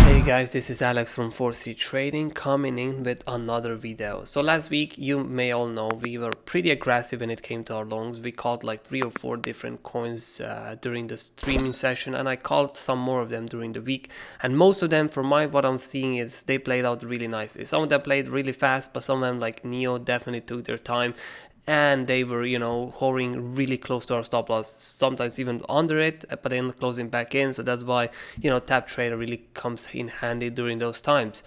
Hey guys, this is Alex from 4C Trading coming in with another video. So last week, you may all know, we were pretty aggressive when it came to our longs. We called like 3 or 4 different coins during the streaming session, and I called some more of them during the week. And most of them, from what I'm seeing, is they played out really nicely. Some of them played really fast, but some of them, like Neo, definitely took their time. And they were, hovering really close to our stop loss, sometimes even under it, but then closing back in. So that's why, tap trader really comes in handy during those times.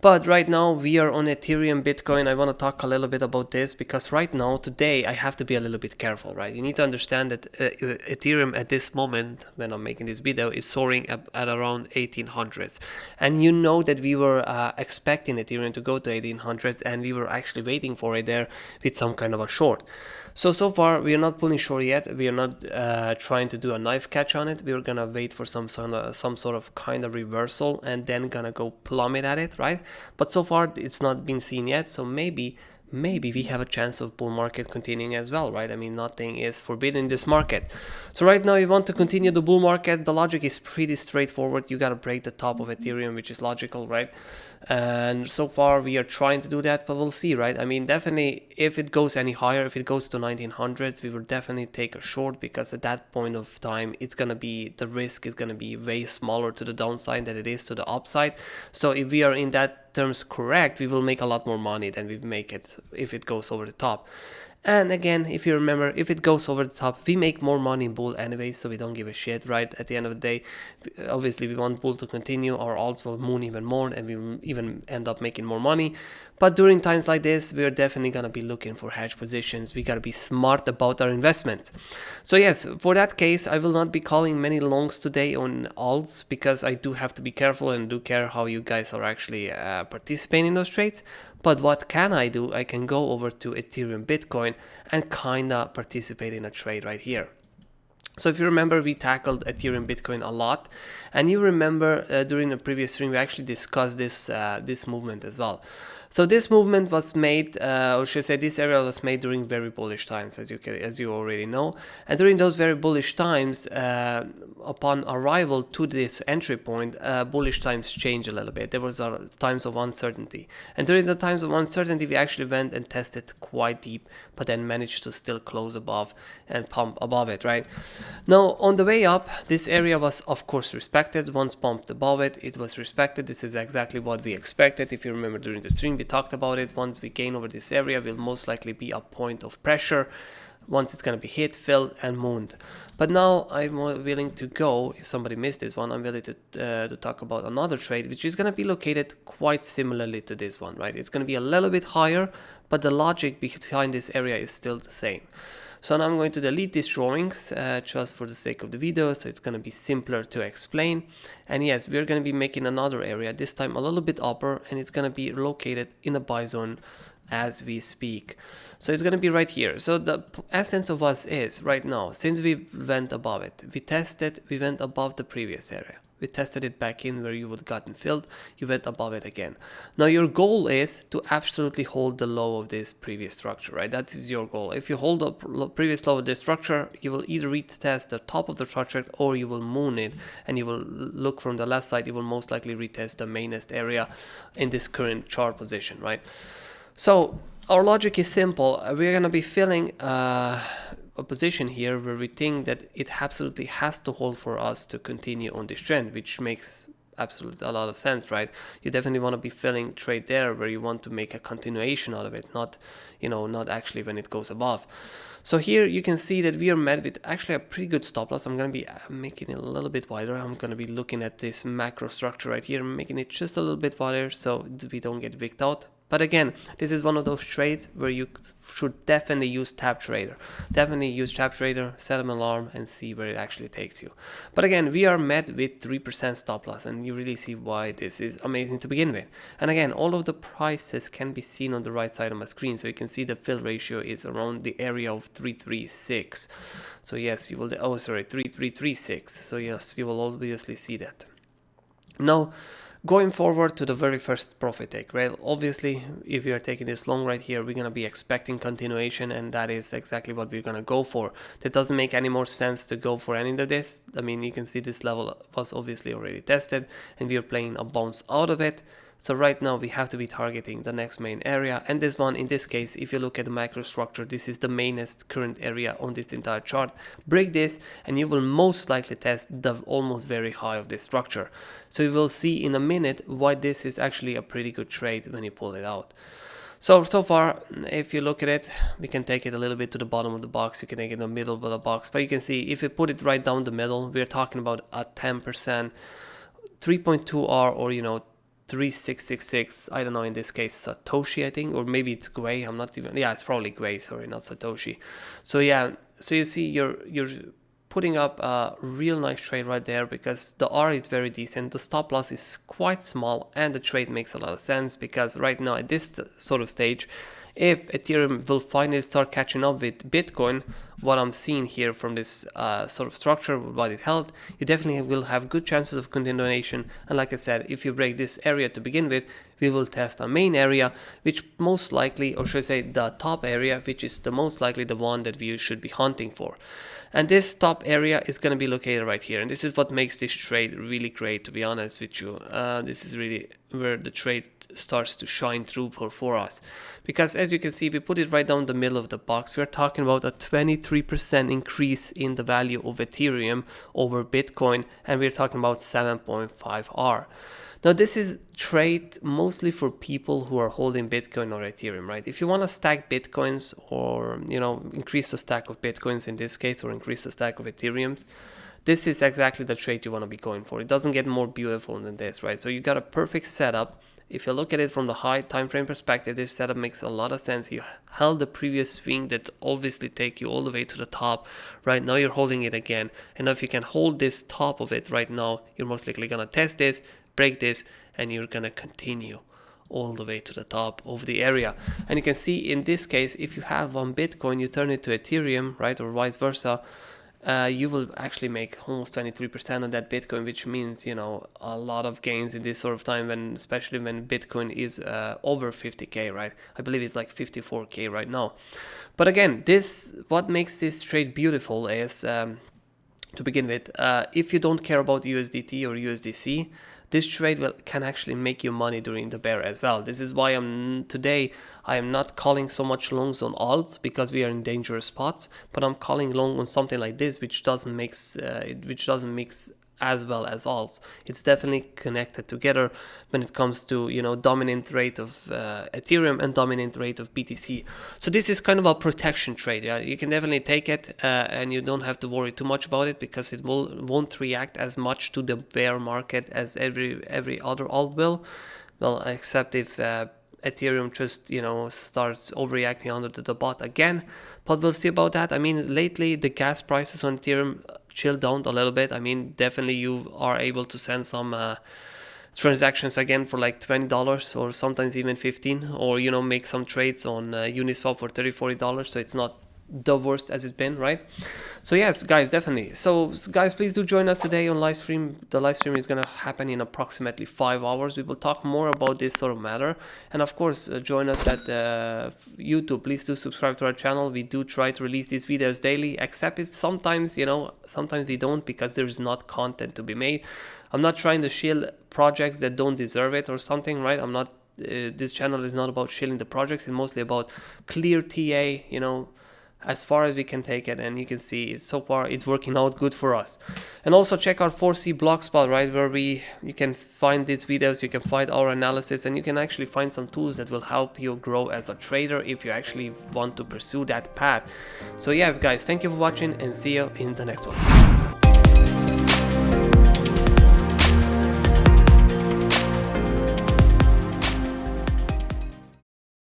But right now we are on Ethereum Bitcoin. I want to talk a little bit about this because right now, today, I have to be a little bit careful, right? You need to understand that Ethereum at this moment, when I'm making this video, is soaring at around 1800s. And you know that we were expecting Ethereum to go to 1800s, and we were actually waiting for it there with some kind of a short. So far we are not pulling short yet. We are not trying to do a knife catch on it. We're gonna wait for some sort of kind of reversal and then gonna go plummet at it, right? But so far it's not been seen yet, so maybe we have a chance of bull market continuing as well, right? I mean, nothing is forbidden in this market. So right now you want to continue the bull market. The logic is pretty straightforward. You got to break the top of Ethereum, which is logical, right? And so far we are trying to do that, but we'll see, right? I mean, definitely if it goes any higher, if it goes to 1900s, we will definitely take a short, because at that point of time it's gonna be, the risk is gonna be way smaller to the downside than it is to the upside. So if we are in that terms correct, we will make a lot more money than we make it if it goes over the top. And again, if you remember, if it goes over the top, we make more money in bull anyway, so we don't give a shit, right? At the end of the day, obviously we want bull to continue, our alts will moon even more, and we will even end up making more money. But during times like this, we're definitely gonna be looking for hedge positions. We gotta be smart about our investments. So yes, for that case, I will not be calling many longs today on alts, because I do have to be careful and do care how you guys are actually participating in those trades. But what can I do? I can go over to Ethereum Bitcoin and kinda participate in a trade right here. So if you remember, we tackled Ethereum Bitcoin a lot, and you remember during the previous stream we actually discussed this movement as well. So this movement was made, or should I say, this area was made during very bullish times, as you already know. And during those very bullish times, upon arrival to this entry point, bullish times changed a little bit. There was times of uncertainty, and during the times of uncertainty, we actually went and tested quite deep, but then managed to still close above and pump above it, right? Now, on the way up, this area was of course respected. Once pumped above it, it was respected. This is exactly what we expected. If you remember during the stream, we talked about it. Once we gain over this area, will most likely be a point of pressure. Once it's going to be hit, filled, and mooned. But now I'm willing to go, if somebody missed this one, I'm willing to talk about another trade, which is going to be located quite similarly to this one, right? It's going to be a little bit higher, but the logic behind this area is still the same. So now I'm going to delete these drawings just for the sake of the video, so it's going to be simpler to explain. And yes, we're going to be making another area, this time a little bit upper, and it's going to be located in a buy zone as we speak. So it's going to be right here. So the essence of us is right now, since we went above it, we went above the previous area. We tested it back in where you would have gotten filled, you went above it again. Now your goal is to absolutely hold the low of this previous structure, right? That is your goal. If you hold the previous low of this structure, you will either retest the top of the structure or you will moon it, and you will look from the left side, you will most likely retest the mainest area in this current chart position, right? So our logic is simple. We're going to be filling a position here where we think that it absolutely has to hold for us to continue on this trend, which makes absolutely a lot of sense, right? You definitely want to be filling trade there where you want to make a continuation out of it, not actually when it goes above. So here you can see that we are met with actually a pretty good stop loss. I'm going to be making it a little bit wider. I'm going to be looking at this macro structure right here, making it just a little bit wider so we don't get wicked out. But again, this is one of those trades where you should definitely use Tap Trader. Definitely use Tap Trader, set an alarm, and see where it actually takes you. But again, we are met with 3% stop loss, and you really see why this is amazing to begin with. And again, all of the prices can be seen on the right side of my screen, so you can see the fill ratio is around the area of 336. So yes, you will, 3336. So yes, you will obviously see that. Now, Going forward to the very first profit take, right? Obviously, if you're taking this long right here, we're going to be expecting continuation, and that is exactly what we're going to go for. That doesn't make any more sense to go for any of this. I mean, you can see this level was obviously already tested, and we are playing a bounce out of it. So right now we have to be targeting the next main area, and this one, in this case, if you look at the microstructure, this is the mainest current area on this entire chart. Break this and you will most likely test the almost very high of this structure. So you will see in a minute why this is actually a pretty good trade when you pull it out. So far, if you look at it, we can take it a little bit to the bottom of the box, you can take it in the middle of the box, but you can see if you put it right down the middle, we're talking about a 10%, 3.2R, or 3666, I don't know, in this case Satoshi, I think, or maybe it's Gwei, I'm not even, yeah, it's probably Gwei, sorry, not Satoshi. So yeah, so you see you're putting up a real nice trade right there, because the R is very decent, the stop loss is quite small, and the trade makes a lot of sense, because right now at this sort of stage, if Ethereum will finally start catching up with Bitcoin, what I'm seeing here from this sort of structure, what it held, you definitely will have good chances of continuation. And like I said, if you break this area to begin with, we will test a main area, which most likely, or should I say the top area, which is the most likely the one that we should be hunting for. And this top area is going to be located right here. And this is what makes this trade really great, to be honest with you. This is really where the trade starts to shine through for us. Because as you can see, we put it right down the middle of the box. We're talking about a 23% increase in the value of Ethereum over Bitcoin. And we're talking about 7.5R. Now, this is trade mostly for people who are holding Bitcoin or Ethereum, right? If you want to stack Bitcoins, or, increase the stack of Bitcoins in this case, or increase the stack of Ethereums, this is exactly the trade you want to be going for. It doesn't get more beautiful than this, right? So you got a perfect setup. If you look at it from the high time frame perspective, this setup makes a lot of sense. You held the previous swing that obviously take you all the way to the top. Right now you're holding it again. And if you can hold this top of it right now, you're most likely going to test this, break this, and you're going to continue all the way to the top of the area. And you can see in this case, if you have one Bitcoin, you turn it to Ethereum, right, or vice versa, you will actually make almost 23% on that Bitcoin, which means, a lot of gains in this sort of time, especially when Bitcoin is over 50K, right? I believe it's like 54K right now. But again, what makes this trade beautiful is, to begin with, if you don't care about USDT or USDC, this trade can actually make you money during the bear as well. This is why today I am not calling so much longs on alts, because we are in dangerous spots, but I'm calling long on something like this, which doesn't mix as well as alts. It's definitely connected together when it comes to dominant rate of Ethereum and dominant rate of BTC. So this is kind of a protection trade. Yeah, you can definitely take it, and you don't have to worry too much about it, because it won't react as much to the bear market as every other alt will. Well, except if Ethereum just starts overreacting under the bot again. But we'll see about that. I mean, lately the gas prices on Ethereum chilled down a little bit. I mean, definitely you are able to send some transactions again for like $20 or sometimes even 15, or make some trades on Uniswap for $30-40. So it's not the worst as it's been, right? So yes, guys, definitely. So guys, please do join us today on live stream. The live stream is gonna happen in approximately 5 hours. We will talk more about this sort of matter, and of course join us at YouTube. Please do subscribe to our channel. We do try to release these videos daily, except it's sometimes sometimes we don't, because there's not content to be made. I'm not trying to shield projects that don't deserve it or something, right? I'm not this channel is not about shielding the projects. It's mostly about clear TA, as far as we can take it, and you can see so far it's working out good for us. And also check our 4C blogspot, right, where you can find these videos, you can find our analysis, and you can actually find some tools that will help you grow as a trader if you actually want to pursue that path. So yes, guys, thank you for watching, and see you in the next one.